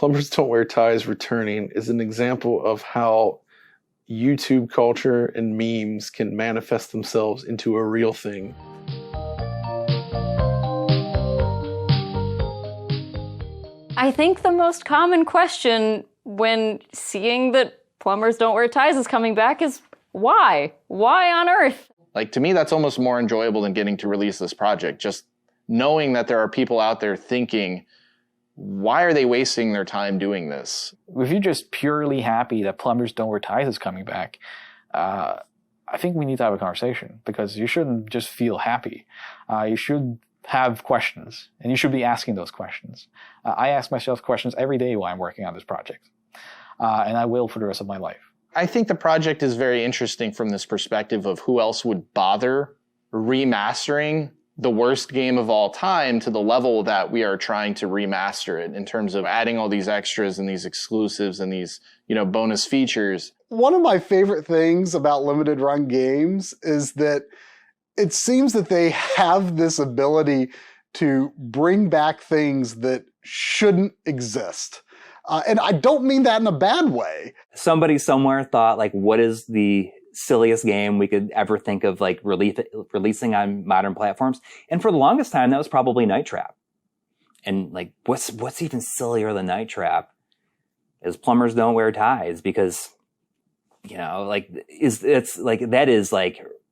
Plumbers Don't Wear Ties returning is an example of how YouTube culture and memes can manifest themselves into a real thing. I think the most common question when seeing that Plumbers Don't Wear Ties is coming back is why? Why on earth? Like, to me, that's almost more enjoyable than getting to release this project. Just knowing that there are people out there thinking, why are they wasting their time doing this? If you're just purely happy that Plumbers Don't Wear Ties is coming back, I think we need to have a conversation, because you shouldn't just feel happy. You should have questions, and you should be asking those questions. I ask myself questions every day while I'm working on this project, and I will for the rest of my life. I think the project is very interesting from this perspective of who else would bother remastering the worst game of all time to the level that we are trying to remaster it, in terms of adding all these extras and these exclusives and these, bonus features. One of my favorite things about limited run games is that it seems that they have this ability to bring back things that shouldn't exist. And I don't mean that in a bad way. Somebody somewhere thought, like, what is the silliest game we could ever think of, like, releasing on modern platforms? And for the longest time, that was probably Night Trap. And, like, what's even sillier than Night Trap is Plumbers Don't Wear Ties, because, that is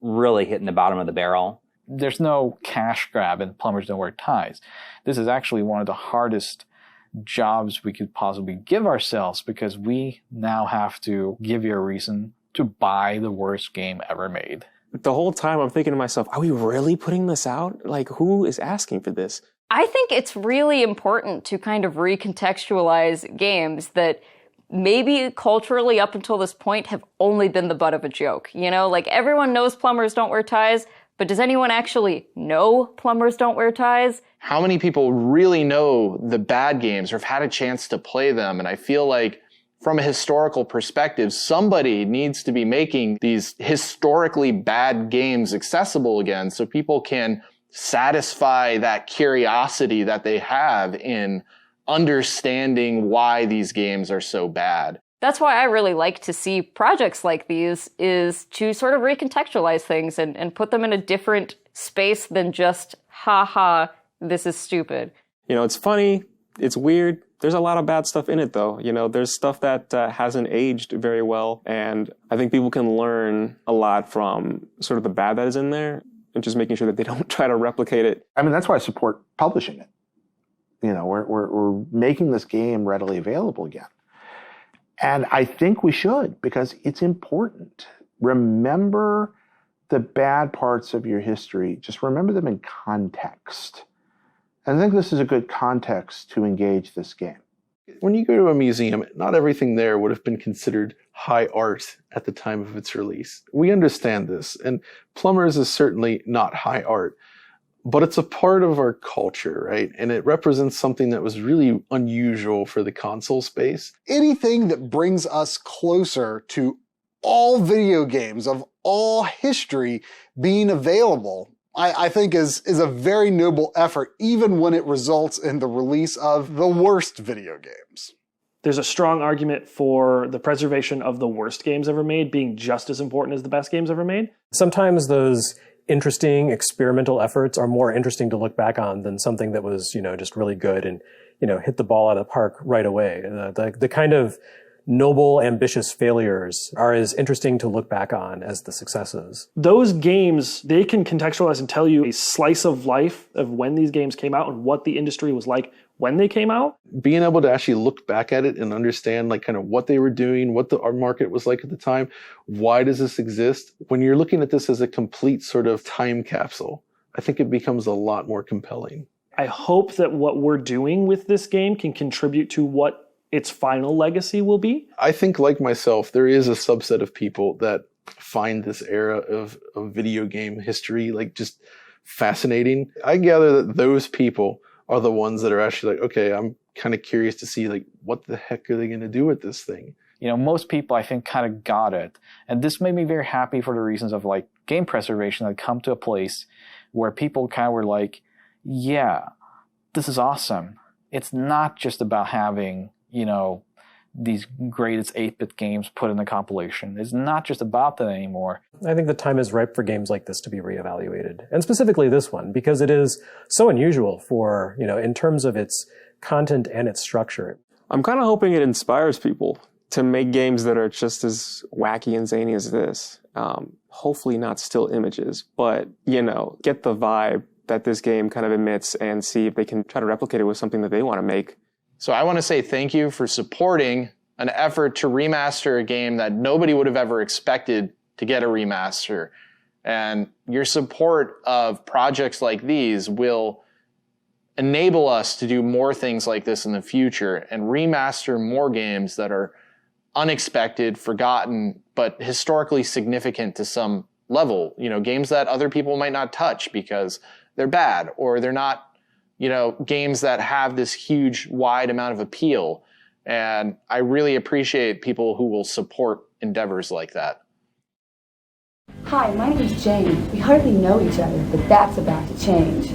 really hitting the bottom of the barrel. There's no cash grab in Plumbers Don't Wear Ties. This is actually one of the hardest jobs we could possibly give ourselves, because we now have to give you a reason to buy the worst game ever made. The whole time I'm thinking to myself, are we really putting this out? Like, who is asking for this? I think it's really important to kind of recontextualize games that maybe culturally up until this point have only been the butt of a joke. Like, everyone knows Plumbers Don't Wear Ties, but does anyone actually know Plumbers Don't Wear Ties? How many people really know the bad games or have had a chance to play them? And I feel like, from a historical perspective, somebody needs to be making these historically bad games accessible again, so people can satisfy that curiosity that they have in understanding why these games are so bad. That's why I really like to see projects like these, is to sort of recontextualize things and put them in a different space than just, ha, this is stupid. It's funny, it's weird. There's a lot of bad stuff in it, though. There's stuff that hasn't aged very well, and I think people can learn a lot from sort of the bad that is in there, and just making sure that they don't try to replicate it. I mean, that's why I support publishing it. We're making this game readily available again. And I think we should, because it's important. Remember the bad parts of your history. Just remember them in context. And I think this is a good context to engage this game. When you go to a museum, not everything there would have been considered high art at the time of its release. We understand this, and Plumbers is certainly not high art, but it's a part of our culture, right? And it represents something that was really unusual for the console space. Anything that brings us closer to all video games of all history being available, I think is a very noble effort, even when it results in the release of the worst video games. There's a strong argument for the preservation of the worst games ever made being just as important as the best games ever made. Sometimes those interesting experimental efforts are more interesting to look back on than something that was, just really good and, hit the ball out of the park right away. The kind of noble, ambitious failures are as interesting to look back on as the successes. Those games, they can contextualize and tell you a slice of life of when these games came out and what the industry was like when they came out. Being able to actually look back at it and understand kind of what they were doing, what our market was like at the time, why does this exist? When you're looking at this as a complete sort of time capsule, I think it becomes a lot more compelling. I hope that what we're doing with this game can contribute to what its final legacy will be. I think, like myself, there is a subset of people that find this era of video game history just fascinating. I gather that those people are the ones that are actually okay, I'm kind of curious to see what the heck are they going to do with this thing? Most people, I think, kind of got it. And this made me very happy for the reasons of game preservation. I'd come to a place where people kind of were like, yeah, this is awesome. It's not just about having these greatest 8-bit games put in a compilation. It's not just about that anymore. I think the time is ripe for games like this to be reevaluated. And specifically this one, because it is so unusual for, in terms of its content and its structure. I'm kind of hoping it inspires people to make games that are just as wacky and zany as this. Hopefully not still images, but, get the vibe that this game kind of emits and see if they can try to replicate it with something that they want to make. So I want to say thank you for supporting an effort to remaster a game that nobody would have ever expected to get a remaster. And your support of projects like these will enable us to do more things like this in the future and remaster more games that are unexpected, forgotten, but historically significant to some level. Games that other people might not touch because they're bad or they're not games that have this huge, wide amount of appeal. And I really appreciate people who will support endeavors like that. Hi, my name is Jane. We hardly know each other, but that's about to change.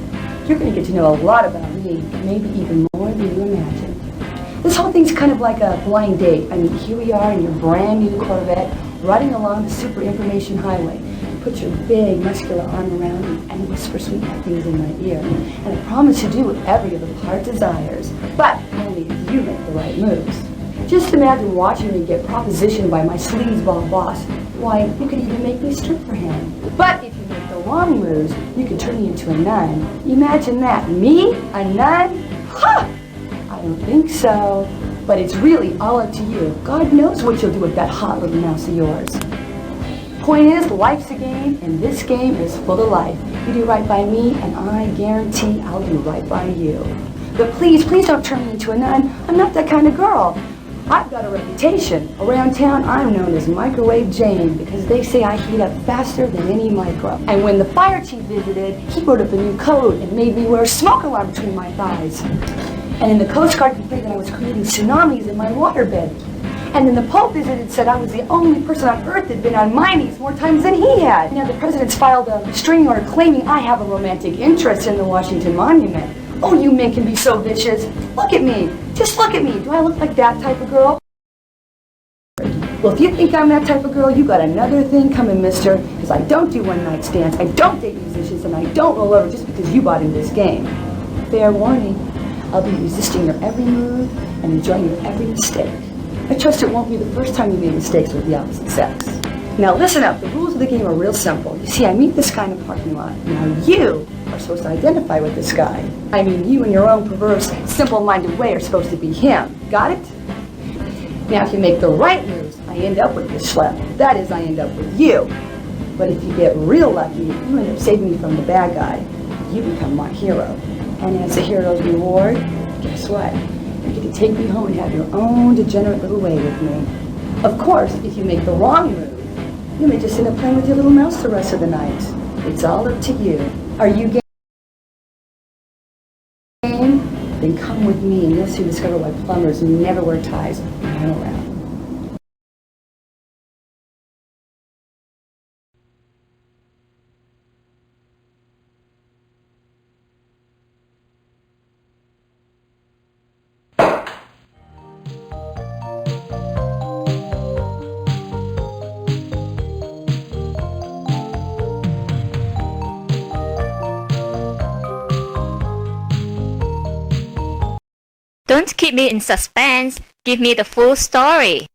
You're going to get to know a lot about me, maybe even more than you imagine. This whole thing's kind of like a blind date. I mean, here we are in your brand new Corvette, riding along the super information highway. Put your big, muscular arm around me and whisper sweet things in my ear. And I promise to do whatever your little heart desires, but only if you make the right moves. Just imagine watching me get propositioned by my sleazeball boss. Why, you could even make me strip for him. But if you make the wrong moves, you could turn me into a nun. Imagine that. Me? A nun? Ha! I don't think so. But it's really all up to you. God knows what you'll do with that hot little mouse of yours. Point is, life's a game, and this game is full of life. You do right by me, and I guarantee I'll do right by you. But please don't turn me into a nun. I'm not that kind of girl. I've got a reputation. Around town, I'm known as Microwave Jane, because they say I heat up faster than any micro. And when the fire chief visited, he wrote up a new code and made me wear a smoke alarm between my thighs. And then the Coast Guard complained that I was creating tsunamis in my waterbed. And then the Pope visited and said I was the only person on Earth that had been on my knees more times than he had. Now the president's filed a restraining order claiming I have a romantic interest in the Washington Monument. Oh, you men can be so vicious. Look at me. Just look at me. Do I look like that type of girl? Well, if you think I'm that type of girl, you got another thing coming, mister. Because I don't do one-night stands, I don't date musicians, and I don't roll over just because you bought in this game. Fair warning. I'll be resisting your every move and enjoying your every mistake. I trust it won't be the first time you made mistakes with the opposite sex. Now listen up, the rules of the game are real simple. You see, I meet this guy in the parking lot. Now you are supposed to identify with this guy. I mean, you in your own perverse, simple-minded way are supposed to be him. Got it? Now if you make the right moves, I end up with this schlep. That is, I end up with you. But if you get real lucky, you end up saving me from the bad guy. You become my hero. And as the hero's reward, guess what? You get to take me home and have your own degenerate little way with me. Of course, if you make the wrong move, you may just end up playing with your little mouse the rest of the night. It's all up to you. Are you game? Then come with me and you'll soon discover why plumbers never wear ties when I'm around. Don't keep me in suspense. Give me the full story.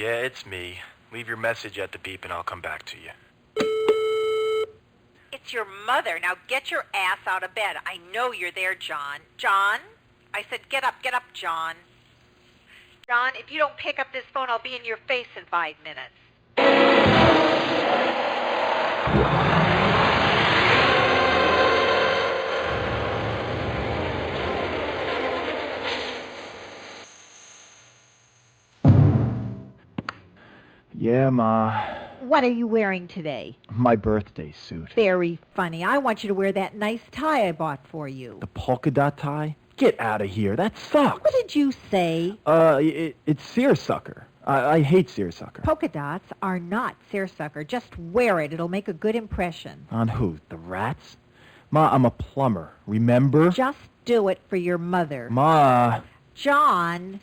Yeah, it's me. Leave your message at the beep and I'll come back to you. It's your mother. Now get your ass out of bed. I know you're there, John. John? I said get up, John. John, if you don't pick up this phone, I'll be in your face in 5 minutes. Yeah, Ma. What are you wearing today? My birthday suit. Very funny. I want you to wear that nice tie I bought for you. The polka dot tie? Get out of here. That sucks. What did you say? It's seersucker. I hate seersucker. Polka dots are not seersucker. Just wear it. It'll make a good impression. On who? The rats? Ma, I'm a plumber. Remember? Just do it for your mother. Ma. John.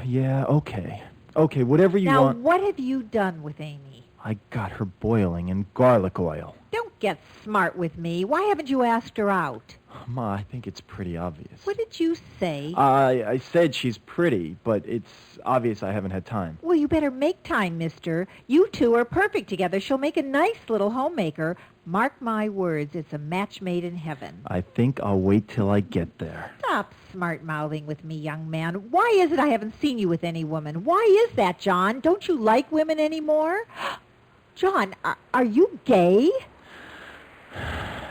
Yeah, okay. Okay, whatever you now, want. Now, what have you done with Amy? I got her boiling in garlic oil. Don't get smart with me. Why haven't you asked her out? Ma, I think it's pretty obvious. What did you say? I said she's pretty, but it's obvious I haven't had time. Well, you better make time, mister. You two are perfect together. She'll make a nice little homemaker. Mark my words, it's a match made in heaven. I think I'll wait till I get there. Stop smart-mouthing with me, young man. Why is it I haven't seen you with any woman? Why is that, John? Don't you like women anymore? John, are you gay?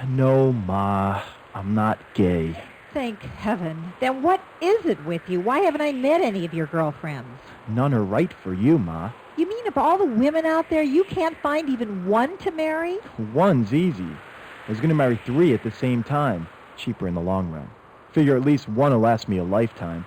No, Ma. I'm not gay. Thank heaven. Then what is it with you? Why haven't I met any of your girlfriends? None are right for you, Ma. You mean of all the women out there, you can't find even one to marry? One's easy. I was going to marry 3 at the same time. Cheaper in the long run. Figure at least one will last me a lifetime.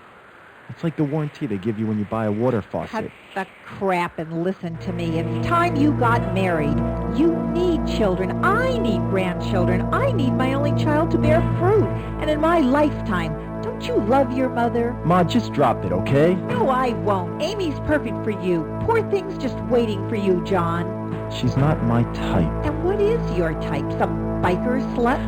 It's like the warranty they give you when you buy a water faucet. Cut the crap and listen to me. It's time you got married. You need children. I need grandchildren. I need my only child to bear fruit. And in my lifetime, don't you love your mother? Ma, just drop it, okay? No, I won't. Amy's perfect for you. Poor thing's just waiting for you, John. She's not my type. And what is your type? Some biker slut?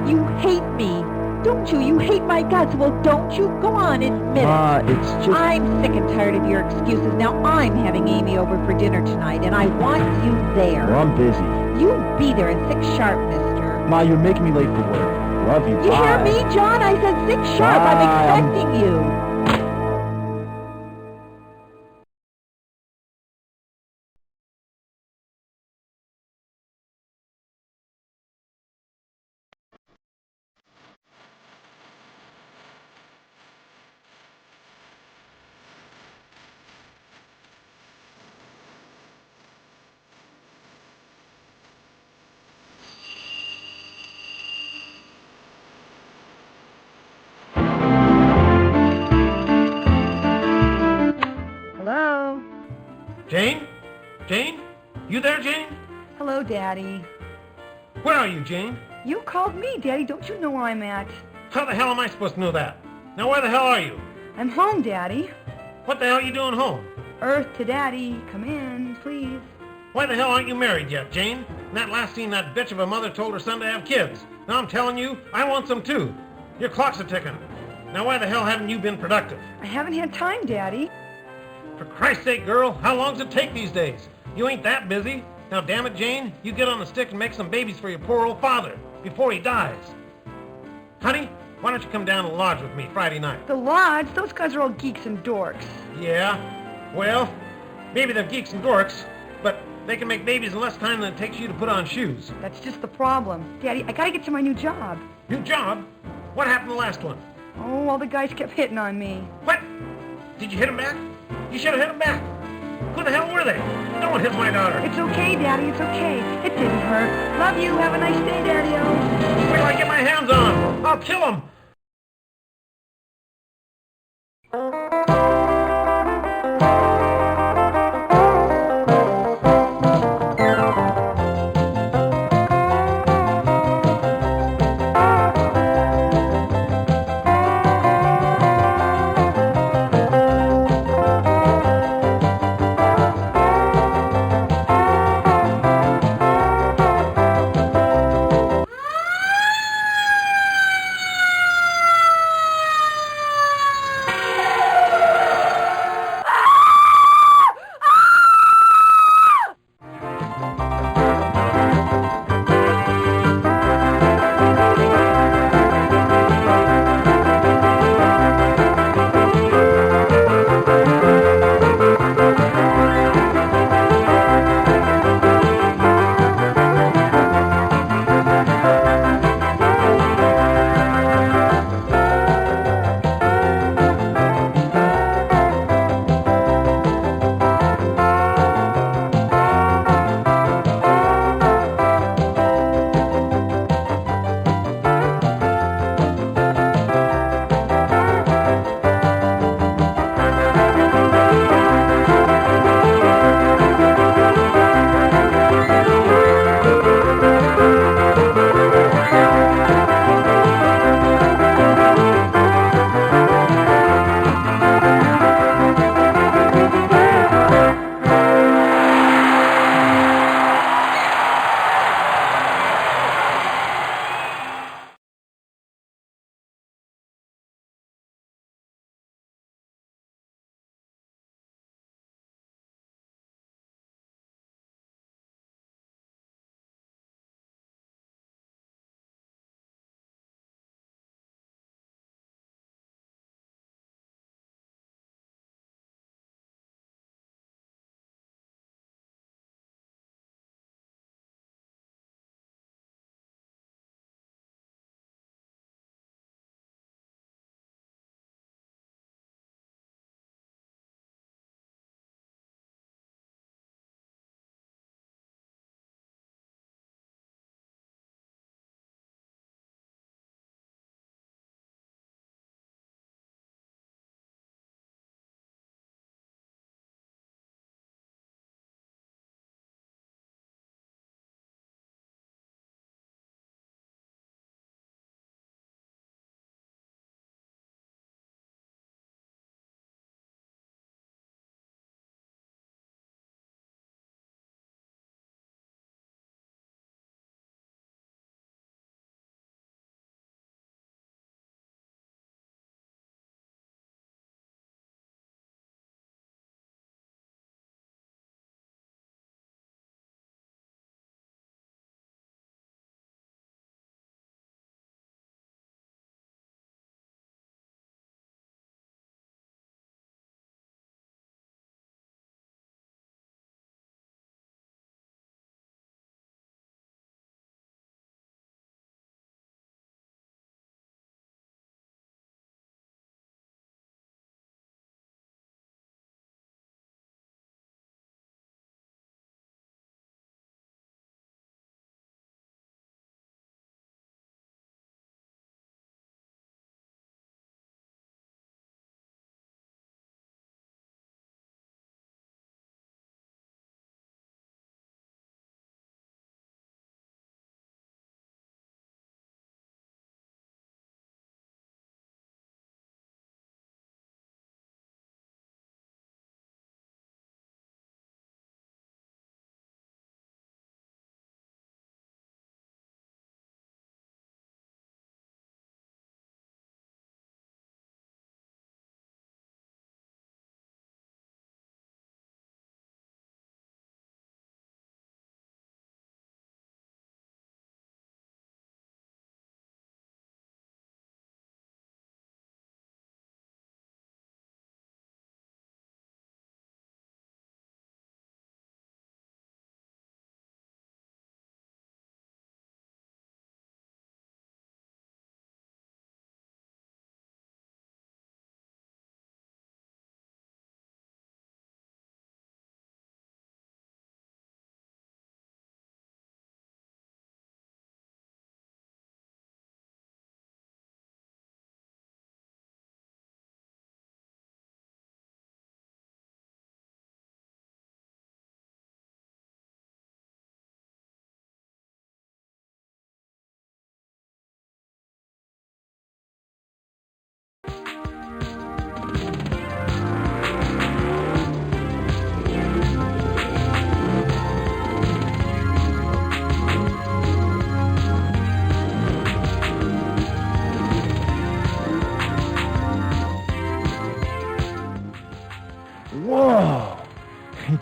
You hate me. Don't you? You hate my guts. Well, don't you? Go on, admit it. Ma, it's just... I'm sick and tired of your excuses. Now I'm having Amy over for dinner tonight, and I want you there. Well, I'm busy. You be there at 6 sharp, mister. Ma, you're making me late for work. Love you. You Bye. hear me, John? I said 6 sharp. Bye. I'm expecting you. Hello? Jane? Jane? You there, Jane? Hello, Daddy. Where are you, Jane? You called me, Daddy. Don't you know where I'm at? How the hell am I supposed to know that? Now, where the hell are you? I'm home, Daddy. What the hell are you doing home? Earth to Daddy. Come in, please. Why the hell aren't you married yet, Jane? In that last scene, that bitch of a mother told her son to have kids. Now I'm telling you, I want some too. Your clock's a ticking. Now, why the hell haven't you been productive? I haven't had time, Daddy. For Christ's sake, girl, how long does it take these days? You ain't that busy. Now, damn it, Jane, you get on the stick and make some babies for your poor old father before he dies. Honey, why don't you come down to the lodge with me Friday night? The lodge? Those guys are all geeks and dorks. Yeah, well, maybe they're geeks and dorks, but they can make babies in less time than it takes you to put on shoes. That's just the problem. Daddy, I gotta get to my new job. New job? What happened to the last one? Oh, all the guys kept hitting on me. What? Did you hit him back? You should have hit him back. Who the hell were they? No one hit my daughter. It's okay, Daddy, it's okay. It didn't hurt. Love you. Have a nice day, Daddy-o. Wait till I get my hands on him. I'll kill him.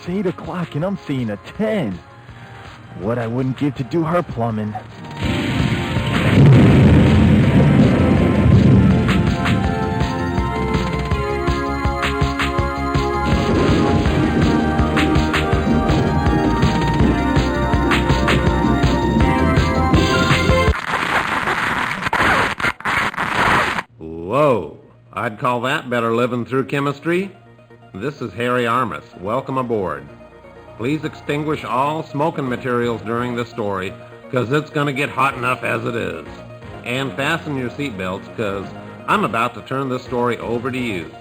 It's 8 o'clock and I'm seeing a 10. What I wouldn't give to do her plumbing. Whoa, I'd call that better living through chemistry. This is Harry Armis. Welcome aboard. Please extinguish all smoking materials during this story, because it's going to get hot enough as it is. And fasten your seatbelts, because I'm about to turn this story over to you.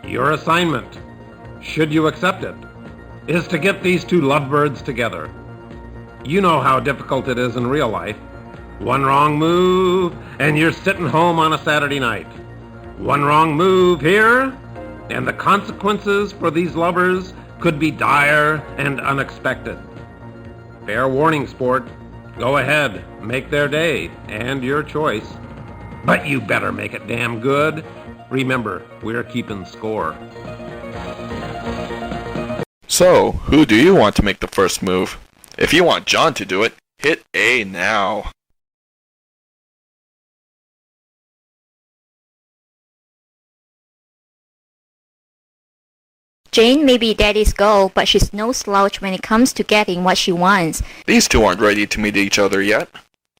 Your assignment, should you accept it, is to get these two lovebirds together. You know how difficult it is in real life. One wrong move, and you're sitting home on a Saturday night. One wrong move here, and the consequences for these lovers could be dire and unexpected. Fair warning, sport. Go ahead, make their day, and your choice. But you better make it damn good. Remember, we're keeping score. So, who do you want to make the first move? If you want John to do it, hit A now. Jane may be daddy's girl, but she's no slouch when it comes to getting what she wants. These two aren't ready to meet each other yet.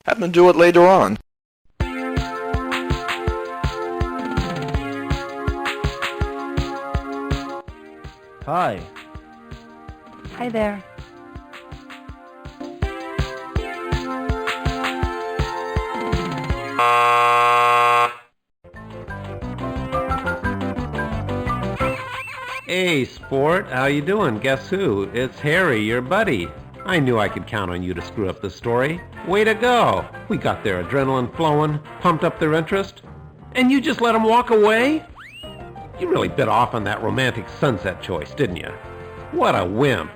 Have them do it later on. Hi. Hi there. Hey, sport, how you doing? Guess who? It's Harry, your buddy. I knew I could count on you to screw up the story. Way to go! We got their adrenaline flowing, pumped up their interest, and you just let them walk away? You really bit off on that romantic sunset choice, didn't you? What a wimp.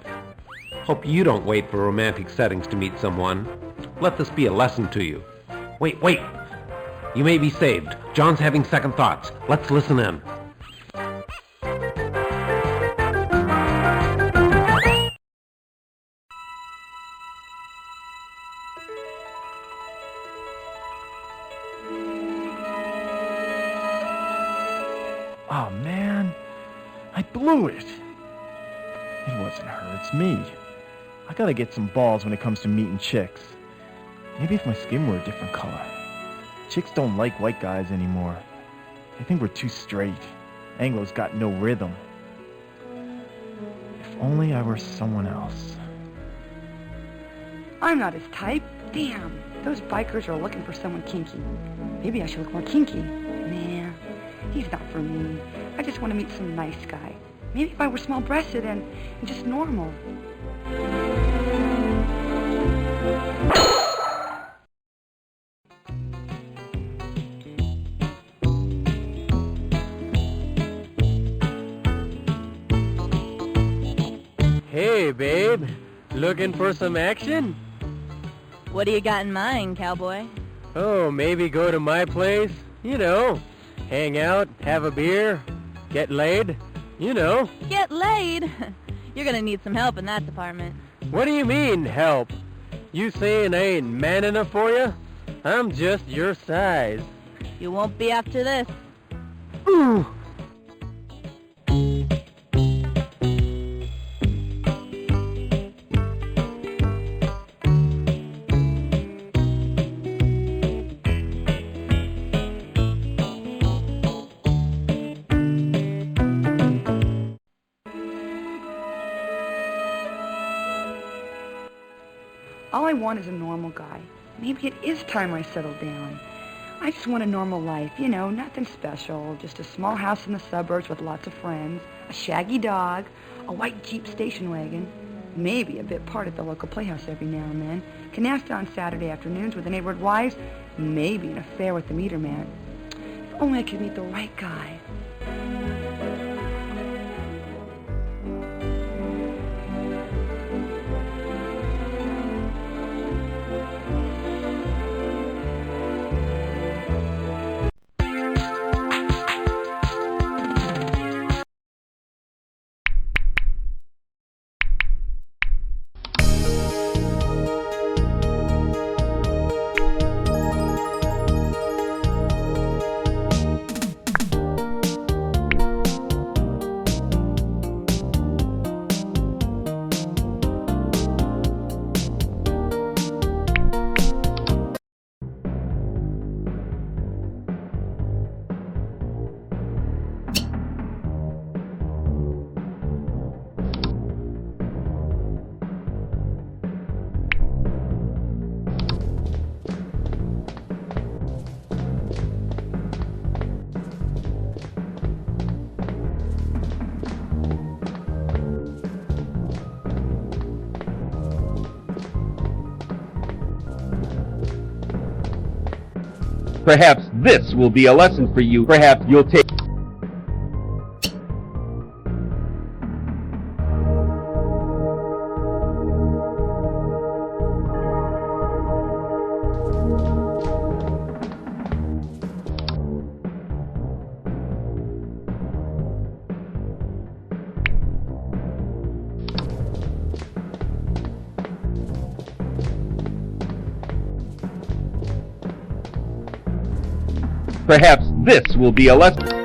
Hope you don't wait for romantic settings to meet someone. Let this be a lesson to you. Wait. You may be saved. John's having second thoughts. Let's listen in. Oh man, I blew it. It wasn't her, it's me. I gotta get some balls when it comes to meeting chicks. Maybe if my skin were a different color. Chicks don't like white guys anymore. They think we're too straight. Anglo's got no rhythm. If only I were someone else. I'm not his type. Damn, those bikers are looking for someone kinky. Maybe I should look more kinky. Nah, he's not for me. I just want to meet some nice guy. Maybe if I were small-breasted and just normal. Hey, babe. Looking for some action? What do you got in mind, cowboy? Oh, maybe go to my place. You know, hang out, have a beer, get laid. You know. Get laid? You're gonna need some help in that department. What do you mean, help? You saying I ain't man enough for you? I'm just your size. You won't be after this. Ooh. All I want is a normal guy. Maybe it is time I settled down. I just want a normal life, you know, nothing special. Just a small house in the suburbs with lots of friends, a shaggy dog, a white Jeep station wagon, maybe a bit part at the local playhouse every now and then, canasta on Saturday afternoons with the neighborhood wives, maybe an affair with the meter man. If only I could meet the right guy. Perhaps this will be a lesson for you. Perhaps you'll take... Perhaps this will be a lesson.